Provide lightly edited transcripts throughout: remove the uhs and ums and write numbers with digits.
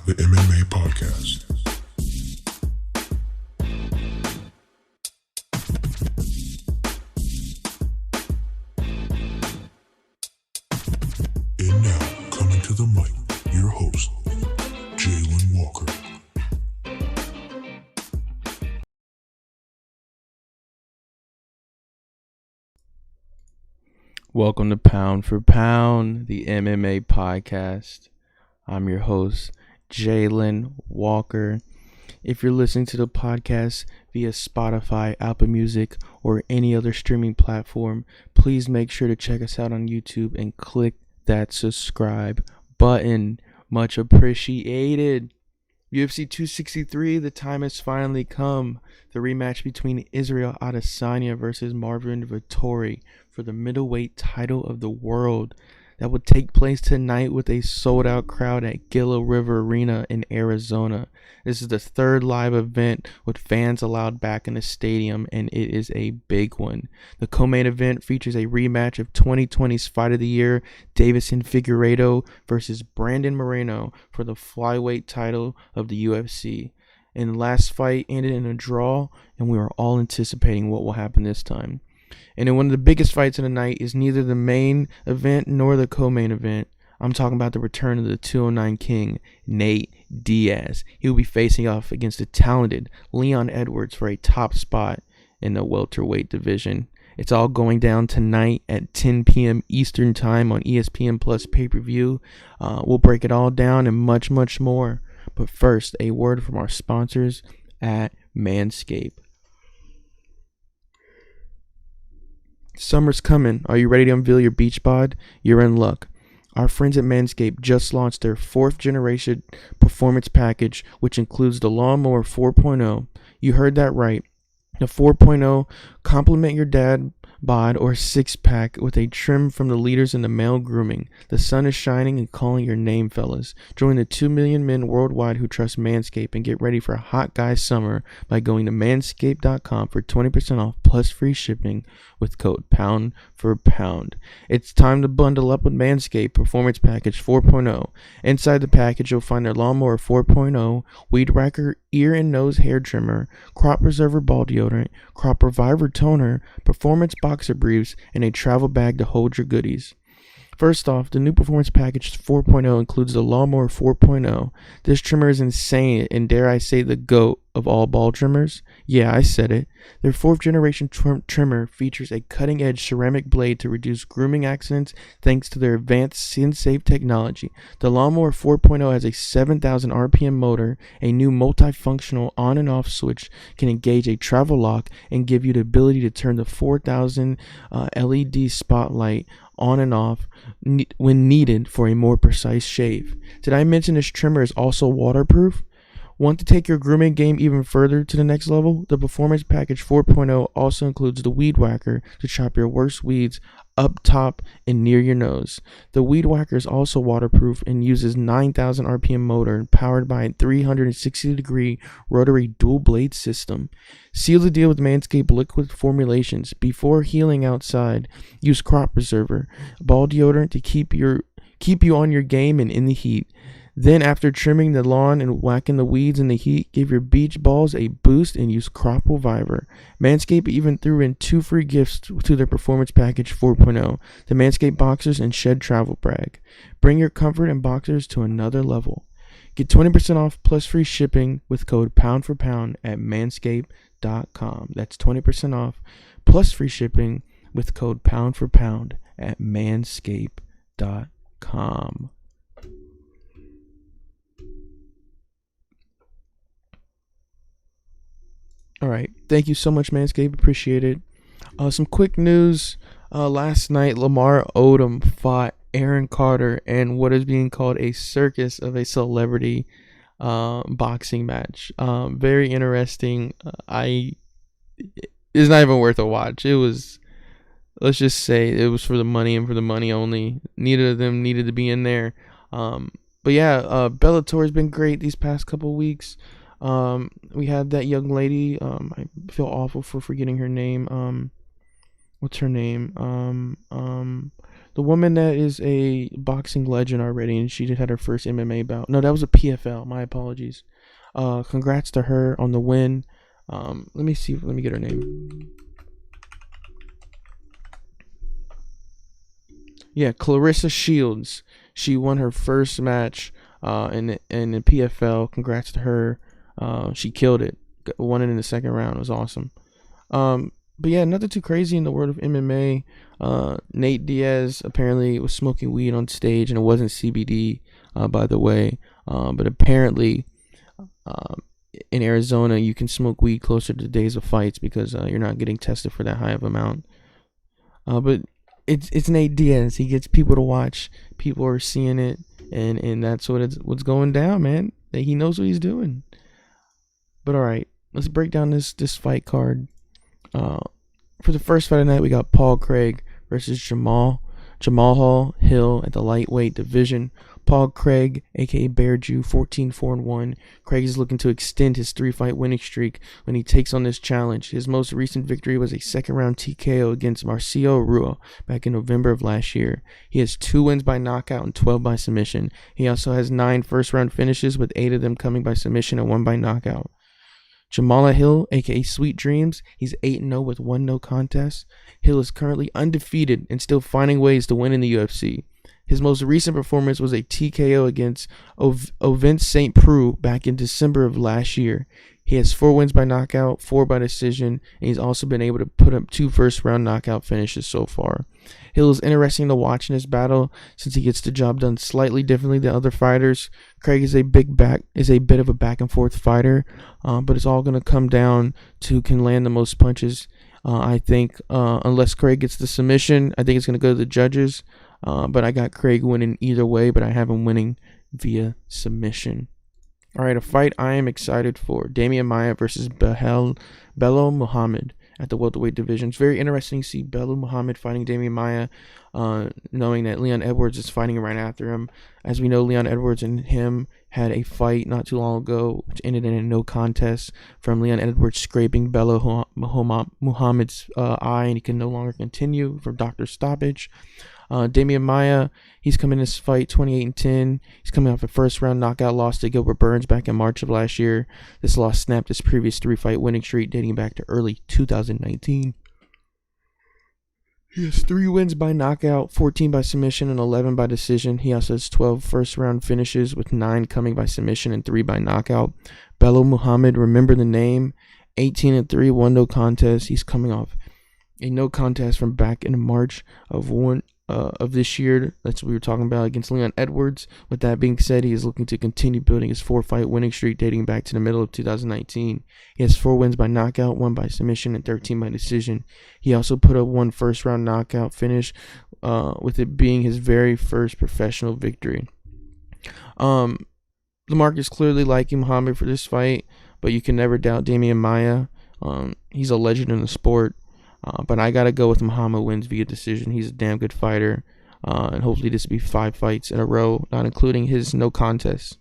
the MMA podcast. And now, coming to the mic, your host, Jalen Walker. Welcome to Pound for Pound, the MMA podcast. I'm your host, Jalen Walker. If you're listening to the podcast via Spotify, Apple Music, or any other streaming platform, please make sure to check us out on YouTube and click that subscribe button. Much appreciated. UFC 263, the time has finally come. The rematch between Israel Adesanya versus Marvin Vettori for the middleweight title of the world. That will take place tonight with a sold-out crowd at Gila River Arena in Arizona. This is the third live event with fans allowed back in the stadium, and it is a big one. The co-main event features a rematch of 2020's Fight of the Year, Deiveson Figueiredo versus Brandon Moreno for the Flyweight Title of the UFC. And the last fight ended in a draw, and we are all anticipating what will happen this time. And in one of the biggest fights of the night is neither the main event nor the co-main event. I'm talking about the return of the 209 King, Nate Diaz. He will be facing off against the talented Leon Edwards for a top spot in the Welterweight Division. It's all going down tonight at 10 p.m. Eastern Time on ESPN Plus pay-per-view. We'll break it all down and much, much more. But first, a word from our sponsors at Manscaped. Summer's coming. Are you ready to unveil your beach bod? You're in luck. Our friends at Manscaped just launched their 4th generation performance package, which includes the Lawnmower 4.0. You heard that right. The 4.0, complement your dad bod or six-pack with a trim from the leaders in the male grooming. The sun is shining and calling your name, fellas. Join the 2 million men worldwide who trust Manscaped and get ready for a hot guy summer by going to manscaped.com for 20% off plus free shipping with code Pound for Pound. It's time to bundle up with Manscaped Performance Package 4.0. Inside the package, you'll find their Lawnmower 4.0, Weed Whacker ear and nose hair trimmer, Crop Preserver ball deodorant, Crop Reviver toner, Performance boxer briefs, and a travel bag to hold your goodies. First off, the new Performance Package 4.0 includes the Lawnmower 4.0. This trimmer is insane, and dare I say the GOAT of all ball trimmers? Yeah, I said it. Their 4th generation trimmer features a cutting-edge ceramic blade to reduce grooming accidents thanks to their advanced skin-safe technology. The Lawnmower 4.0 has a 7,000 RPM motor. A new multifunctional on and off switch can engage a travel lock and give you the ability to turn the 4,000 LED spotlight on and off when needed for a more precise shave. Did I mention this trimmer is also waterproof? Want to take your grooming game even further to the next level? The Performance Package 4.0 also includes the Weed Whacker to chop your worst weeds up top and near your nose. The Weed Whacker is also waterproof and uses 9,000 RPM motor powered by a 360-degree rotary dual blade system. Seal the deal with Manscaped liquid formulations. Before healing outside, use Crop Preserver ball deodorant to keep you on your game and in the heat. Then, after trimming the lawn and whacking the weeds in the heat, give your beach balls a boost and use Crop Reviver. Manscaped even threw in 2 free gifts to their Performance Package 4.0, the Manscaped Boxers and Shed Travel Bag. Bring your comfort and boxers to another level. Get 20% off plus free shipping with code Pound for Pound at manscaped.com. That's 20% off plus free shipping with code Pound for Pound at manscaped.com. All right. Thank you so much, Manscaped. Appreciate it. Some quick news. Last night, Lamar Odom fought Aaron Carter in what is being called a circus of a celebrity boxing match. Very interesting. It's not even worth a watch. It was, let's just say, it was for the money and for the money only. Neither of them needed to be in there. But yeah, Bellator has been great these past couple weeks. We had that young lady. I feel awful for forgetting her name. What's her name? The woman that is a boxing legend already, and she had her first MMA bout. No, that was a PFL. My apologies. Congrats to her on the win. Let me see. Let me get her name. Yeah, Clarissa Shields. She won her first match in the PFL. Congrats to her. She killed it. Won it in the second round. It was awesome. But yeah, nothing too crazy in the world of MMA. Nate Diaz apparently was smoking weed on stage, and it wasn't CBD, by the way. But apparently, in Arizona, you can smoke weed closer to the days of fights because you're not getting tested for that high of amount. But it's Nate Diaz. He gets people to watch. People are seeing it, and that's what's going down, man. He knows what he's doing. But all right, let's break down this fight card. For the first fight of the night, we got Paul Craig versus Jamal Hill at the lightweight division. Paul Craig, aka Bear Jew, 14-4-1. Craig is looking to extend his 3-fight winning streak when he takes on this challenge. His most recent victory was a second-round TKO against Marcio Rua back in November of last year. He has 2 wins by knockout and 12 by submission. He also has 9 first-round finishes, with 8 of them coming by submission and 1 by knockout. Jamal Hill, aka Sweet Dreams, he's 8-0 with 1 no contest. Hill is currently undefeated and still finding ways to win in the UFC. His most recent performance was a TKO against Ovince St. Preux back in December of last year. He has 4 wins by knockout, 4 by decision, and he's also been able to put up 2 first-round knockout finishes so far. Hill is interesting to watch in this battle since he gets the job done slightly differently than other fighters. Craig is a bit of a back-and-forth fighter, but it's all going to come down to who can land the most punches. I think unless Craig gets the submission, I think it's going to go to the judges. But I got Craig winning either way, but I have him winning via submission. All right, a fight I am excited for. Damien Maia versus Bello Muhammad at the welterweight division. It's very interesting to see Bello Muhammad fighting Damien Maia, knowing that Leon Edwards is fighting right after him. As we know, Leon Edwards and him had a fight not too long ago, which ended in a no contest from Leon Edwards scraping Bello Muhammad's eye, and he can no longer continue from doctor stoppage. Damien Maia, he's coming in this fight 28-10. He's coming off a first-round knockout loss to Gilbert Burns back in March of last year. This loss snapped his previous 3-fight winning streak dating back to early 2019. He has 3 wins by knockout, 14 by submission, and 11 by decision. He also has 12 first-round finishes, with 9 coming by submission and 3 by knockout. Bello Muhammad, remember the name, 18-3, 1 no contest. He's coming off a no contest from back in March of this year. That's what we were talking about against Leon Edwards. With that being said, he is looking to continue building his 4-fight winning streak dating back to the middle of 2019. He has 4 wins by knockout, 1 by submission, and 13 by decision. He also put up 1 first-round knockout finish, with it being his very first professional victory. The market is clearly liking Muhammad for this fight, but you can never doubt Damien Maia. He's a legend in the sport. But I got to go with Muhammad wins via decision. He's a damn good fighter. And hopefully this will be 5 fights in a row, not including his no contest.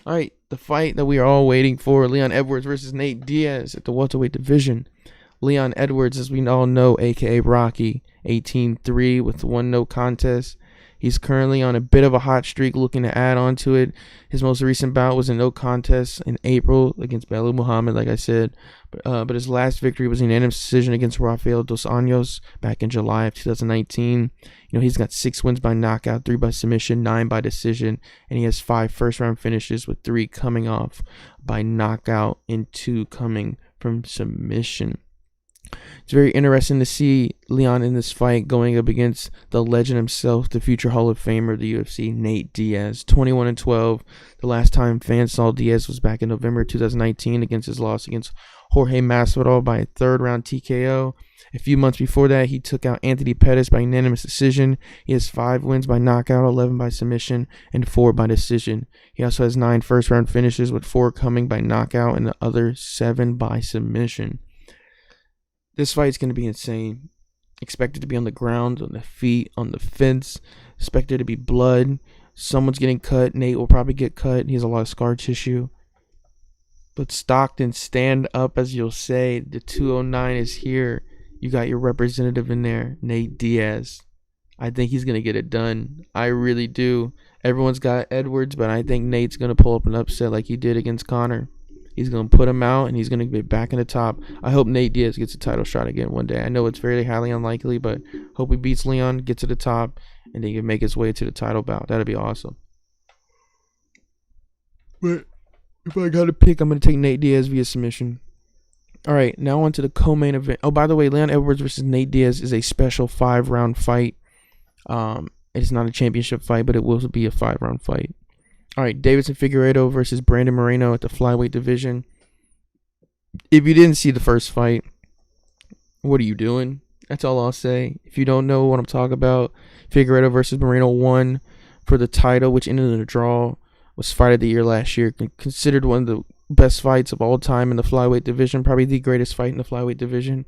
All right, the fight that we are all waiting for, Leon Edwards versus Nate Diaz at the welterweight division. Leon Edwards, as we all know, a.k.a. Rocky, 18-3 with 1 no contest. He's currently on a bit of a hot streak, looking to add on to it. His most recent bout was a no contest in April against Bello Muhammad, like I said. But his last victory was a unanimous decision against Rafael Dos Anjos back in July of 2019. He's got 6 wins by knockout, 3 by submission, 9 by decision, and he has 5 first-round finishes, with 3 coming off by knockout and 2 coming from submission. It's very interesting to see Leon in this fight going up against the legend himself, the future Hall of Famer of the UFC, Nate Diaz, 21-12. The last time fans saw Diaz was back in November 2019 against his loss against Jorge Masvidal by a 3rd-round TKO. A few months before that, he took out Anthony Pettis by unanimous decision. He has 5 wins by knockout, 11 by submission, and 4 by decision. He also has 9 first-round finishes, with 4 coming by knockout and the other 7 by submission. This fight's going to be insane. Expected to be on the ground, on the feet, on the fence. Expected to be blood. Someone's getting cut. Nate will probably get cut. He has a lot of scar tissue. But Stockton, stand up, as you'll say. The 209 is here. You got your representative in there, Nate Diaz. I think he's going to get it done. I really do. Everyone's got Edwards, but I think Nate's going to pull up an upset like he did against Conor. He's going to put him out, and he's going to get back in the top. I hope Nate Diaz gets a title shot again one day. I know it's very highly unlikely, but hope he beats Leon, gets to the top, and then he can make his way to the title bout. That'd be awesome. But if I got to pick, I'm going to take Nate Diaz via submission. All right, now on to the co-main event. Oh, by the way, Leon Edwards versus Nate Diaz is a special 5-round fight. It's not a championship fight, but it will be a 5-round fight. All right, Deiveson Figueiredo versus Brandon Moreno at the Flyweight Division. If you didn't see the first fight, what are you doing? That's all I'll say. If you don't know what I'm talking about, Figueiredo versus Moreno won for the title, which ended in a draw. Was fight of the year last year. Considered one of the best fights of all time in the Flyweight Division. Probably the greatest fight in the Flyweight Division.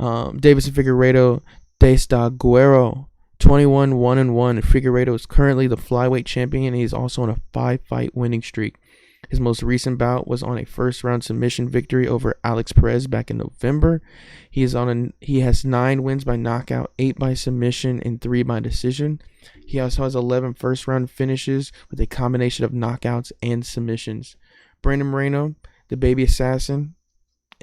Deiveson Figueiredo, Desta Guerrero, 21-1-1. Figueiredo is currently the Flyweight champion, and he's also on a 5-fight winning streak. His most recent bout was on a first-round submission victory over Alex Perez back in November. He has 9 wins by knockout, 8 by submission, and 3 by decision. He also has 11 first-round finishes with a combination of knockouts and submissions. Brandon Moreno, the baby assassin,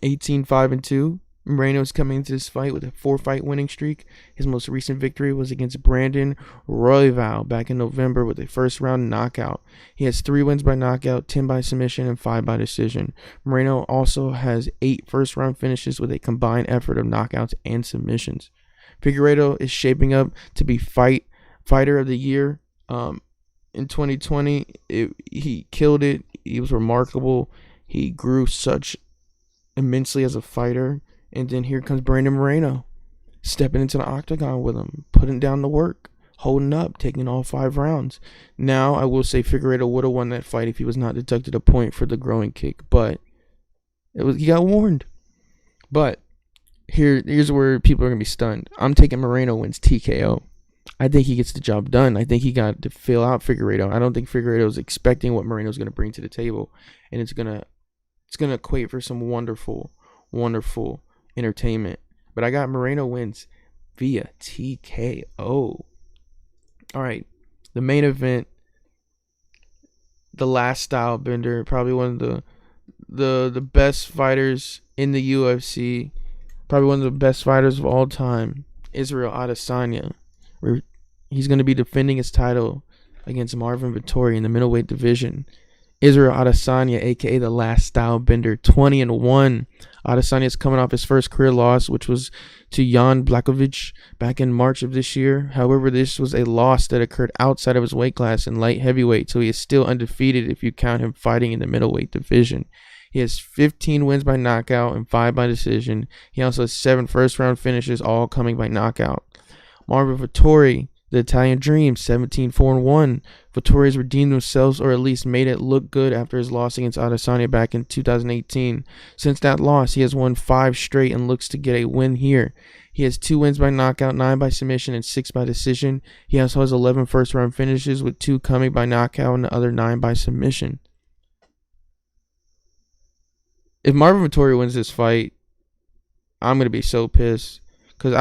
18-5-2. Moreno is coming into this fight with a 4-fight winning streak. His most recent victory was against Brandon Royval back in November with a first-round knockout. He has 3 wins by knockout, 10 by submission, and 5 by decision. Moreno also has 8 first-round finishes with a combined effort of knockouts and submissions. Figueiredo is shaping up to be fighter of the year. In 2020, he killed it. He was remarkable. He grew such immensely as a fighter. And then here comes Brandon Moreno, stepping into the octagon with him, putting down the work, holding up, taking all 5 rounds. Now, I will say Figueiredo would have won that fight if he was not deducted a point for the groin kick, but he got warned. But here's where people are going to be stunned. I'm taking Moreno wins TKO. I think he gets the job done. I think he got to fill out Figueiredo. I don't think Figueiredo is expecting what Moreno's going to bring to the table, and it's going to equate for some wonderful entertainment. But I got Moreno wins via TKO. All right, the main event, the last style bender, probably one of the best fighters in the UFC, probably one of the best fighters of all time, Israel Adesanya. He's going to be defending his title against Marvin Vettori in the Middleweight Division. Israel Adesanya, a.k.a. the last style bender, 20-1. Adesanya is coming off his first career loss, which was to Jan Blachowicz back in March of this year. However, this was a loss that occurred outside of his weight class in light heavyweight, so he is still undefeated if you count him fighting in the middleweight division. He has 15 wins by knockout and 5 by decision. He also has 7 first-round finishes, all coming by knockout. Marvin Vettori, the Italian Dream, 17-4-1. Vettori has redeemed himself, or at least made it look good after his loss against Adesanya back in 2018. Since that loss, he has won 5 straight and looks to get a win here. He has 2 wins by knockout, 9 by submission, and 6 by decision. He also has 11 first-round finishes, with 2 coming by knockout and the other 9 by submission. If Marvin Vettori wins this fight, I'm going to be so pissed, because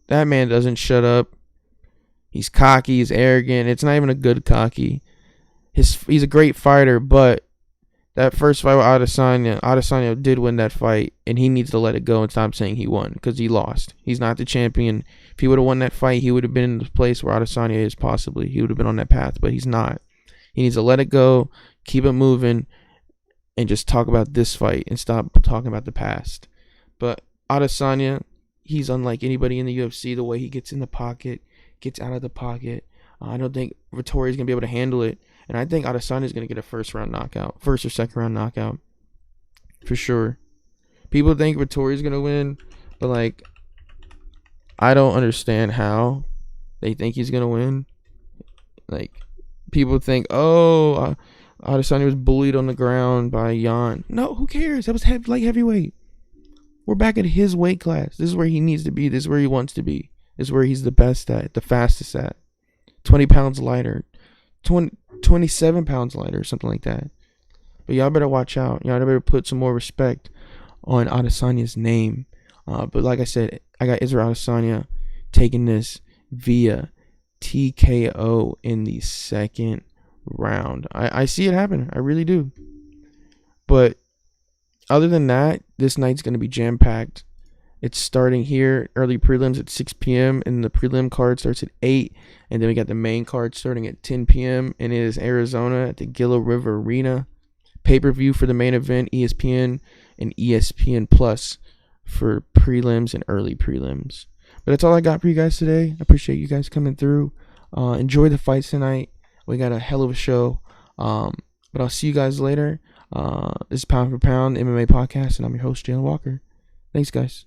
that man doesn't shut up. He's cocky, he's arrogant. It's not even a good cocky. He's a great fighter, but that first fight with Adesanya did win that fight, and he needs to let it go and stop saying he won, because he lost. He's not the champion. If he would have won that fight, he would have been in the place where Adesanya is possibly. He would have been on that path, but he's not. He needs to let it go, keep it moving, and just talk about this fight and stop talking about the past. But Adesanya, he's unlike anybody in the UFC, the way he gets in the pocket, gets out of the pocket. I don't think Vettori is going to be able to handle it. And I think Adesanya is going to get a first or second round knockout. For sure. People think Vettori is going to win, but I don't understand how they think he's going to win. People think, Adesanya was bullied on the ground by Jan. No, who cares? That was light heavyweight. We're back at his weight class. This is where he needs to be. This is where he wants to be. This is where he's the best at, the fastest at. 20 pounds lighter. 27 pounds lighter, something like that. But y'all better watch out. Y'all better put some more respect on Adesanya's name. But like I said, I got Israel Adesanya taking this via TKO in the second round. I see it happen. I really do. But other than that, this night's going to be jam-packed. It's starting here, early prelims at 6 p.m., and the prelim card starts at 8, and then we got the main card starting at 10 p.m., and it is Arizona at the Gila River Arena. Pay-per-view for the main event, ESPN and ESPN Plus for prelims and early prelims. But that's all I got for you guys today. I appreciate you guys coming through. Enjoy the fights tonight. We got a hell of a show. But I'll see you guys later. This is Pound for Pound MMA podcast, and I'm your host, Jalen Walker. Thanks, guys.